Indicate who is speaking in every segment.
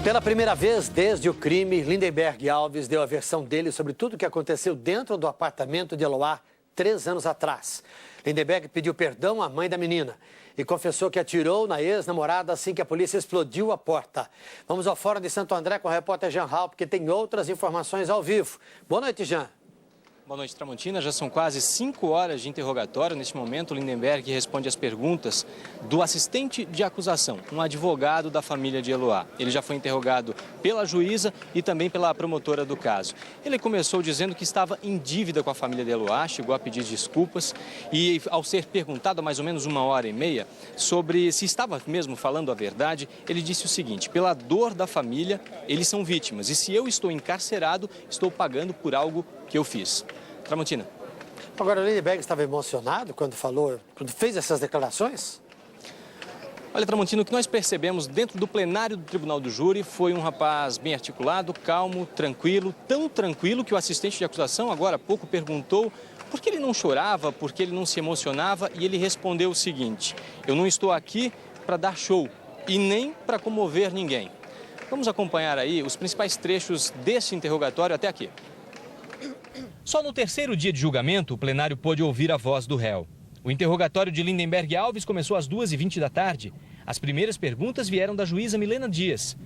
Speaker 1: Pela primeira vez desde o crime, Lindenberg Alves deu a versão dele sobre tudo o que aconteceu dentro do apartamento de Eloá 3 anos atrás. Lindenberg pediu perdão à mãe da menina e confessou que atirou na ex-namorada assim que a polícia explodiu a porta. Vamos ao Fórum de Santo André com o repórter Jean Halp, que tem outras informações ao vivo. Boa noite, Jean.
Speaker 2: Boa noite, Tramontina. Já são quase 5 horas de interrogatório. Neste momento, Lindenberg responde às perguntas do assistente de acusação, um advogado da família de Eloá. Ele já foi interrogado pela juíza e também pela promotora do caso. Ele começou dizendo que estava em dívida com a família de Eloá, chegou a pedir desculpas e, ao ser perguntado há mais ou menos 1h30 sobre se estava mesmo falando a verdade, ele disse o seguinte: pela dor da família, eles são vítimas e se eu estou encarcerado, estou pagando por algo que eu fiz. Tramontina.
Speaker 1: Agora, o Lindenberg estava emocionado quando fez essas declarações?
Speaker 2: Olha, Tramontina, o que nós percebemos dentro do plenário do Tribunal do Júri foi um rapaz bem articulado, calmo, tranquilo, tão tranquilo que o assistente de acusação agora há pouco perguntou por que ele não chorava, por que ele não se emocionava, e ele respondeu o seguinte: eu não estou aqui para dar show e nem para comover ninguém. Vamos acompanhar aí os principais trechos desse interrogatório até aqui. Só no terceiro dia de julgamento, o plenário pôde ouvir a voz do réu. O interrogatório de Lindenberg Alves começou às 2h20 da tarde. As primeiras perguntas vieram da juíza Milena Dias.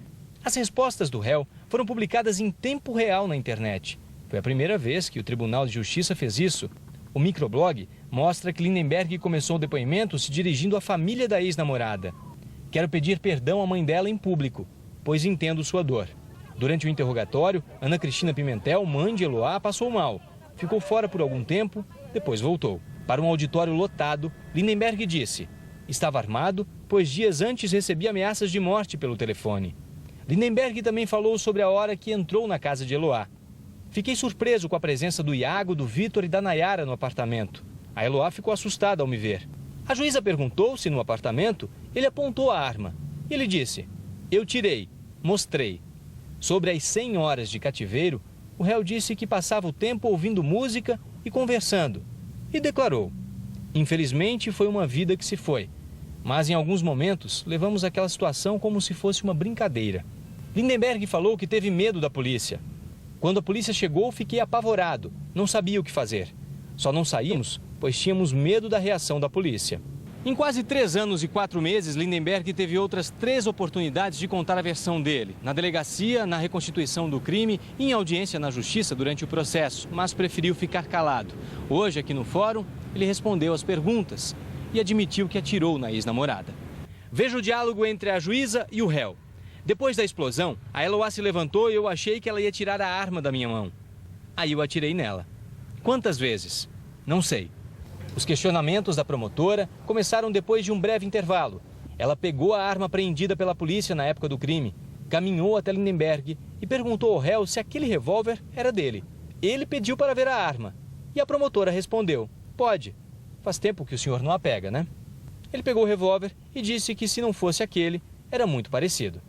Speaker 2: As respostas do réu foram publicadas em tempo real na internet. Foi a primeira vez que o Tribunal de Justiça fez isso. O microblog mostra que Lindenberg começou o depoimento se dirigindo à família da ex-namorada. Quero pedir perdão à mãe dela em público, pois entendo sua dor. Durante o interrogatório, Ana Cristina Pimentel, mãe de Eloá, passou mal. Ficou fora por algum tempo, depois voltou. Para um auditório lotado, Lindenberg disse: estava armado, pois dias antes recebia ameaças de morte pelo telefone. Lindenberg também falou sobre a hora que entrou na casa de Eloá. Fiquei surpreso com a presença do Iago, do Vitor e da Nayara no apartamento. A Eloá ficou assustada ao me ver. A juíza perguntou se no apartamento ele apontou a arma. Ele disse: eu tirei, mostrei. Sobre as 100 horas de cativeiro, o réu disse que passava o tempo ouvindo música e conversando. E declarou: infelizmente foi uma vida que se foi, mas em alguns momentos levamos aquela situação como se fosse uma brincadeira. Lindenberg falou que teve medo da polícia. Quando a polícia chegou, fiquei apavorado, não sabia o que fazer. Só não saímos, pois tínhamos medo da reação da polícia. Em quase 3 anos e 4 meses, Lindenberg teve outras 3 oportunidades de contar a versão dele. Na delegacia, na reconstituição do crime e em audiência na justiça durante o processo, mas preferiu ficar calado. Hoje, aqui no fórum, ele respondeu às perguntas e admitiu que atirou na ex-namorada. Veja o diálogo entre a juíza e o réu. Depois da explosão, a Eloá se levantou e eu achei que ela ia tirar a arma da minha mão. Aí eu atirei nela. Quantas vezes? Não sei. Os questionamentos da promotora começaram depois de um breve intervalo. Ela pegou a arma apreendida pela polícia na época do crime, caminhou até Lindenberg e perguntou ao réu se aquele revólver era dele. Ele pediu para ver a arma e a promotora respondeu: pode. Faz tempo que o senhor não a pega, né? Ele pegou o revólver e disse que se não fosse aquele, era muito parecido.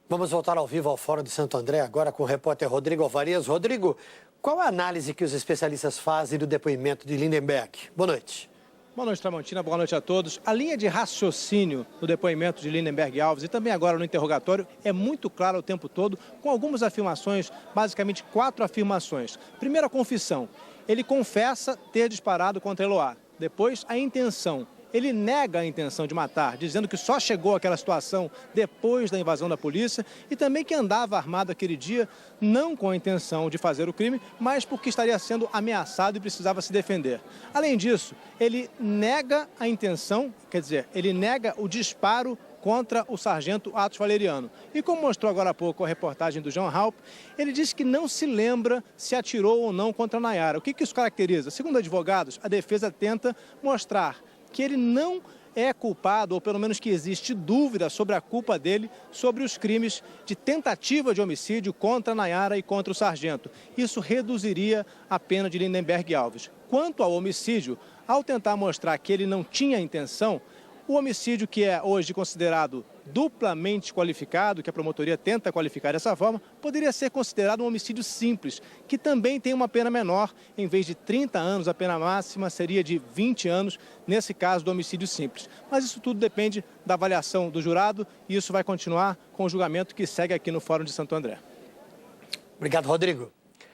Speaker 1: Vamos voltar ao vivo ao Fórum de Santo André agora com o repórter Rodrigo Alvarias. Rodrigo, qual a análise que os especialistas fazem do depoimento de Lindenberg? Boa noite.
Speaker 3: Boa noite, Tramontina. Boa noite a todos. A linha de raciocínio no depoimento de Lindenberg Alves e também agora no interrogatório é muito clara o tempo todo, com algumas afirmações, basicamente 4 afirmações. Primeiro, a confissão. Ele confessa ter disparado contra Eloá. Depois, a intenção. Ele nega a intenção de matar, dizendo que só chegou àquela situação depois da invasão da polícia e também que andava armado aquele dia, não com a intenção de fazer o crime, mas porque estaria sendo ameaçado e precisava se defender. Além disso, ele nega a intenção, quer dizer, ele nega o disparo contra o sargento Atos Valeriano. E como mostrou agora há pouco a reportagem do Jean Halp, ele disse que não se lembra se atirou ou não contra a Nayara. O que isso caracteriza? Segundo advogados, a defesa tenta mostrar que ele não é culpado, ou pelo menos que existe dúvida sobre a culpa dele, sobre os crimes de tentativa de homicídio contra a Nayara e contra o sargento. Isso reduziria a pena de Lindenberg Alves. Quanto ao homicídio, ao tentar mostrar que ele não tinha intenção, o homicídio que é hoje considerado duplamente qualificado, que a promotoria tenta qualificar dessa forma, poderia ser considerado um homicídio simples, que também tem uma pena menor. Em vez de 30 anos, a pena máxima seria de 20 anos, nesse caso do homicídio simples. Mas isso tudo depende da avaliação do jurado e isso vai continuar com o julgamento que segue aqui no Fórum de Santo André.
Speaker 1: Obrigado, Rodrigo.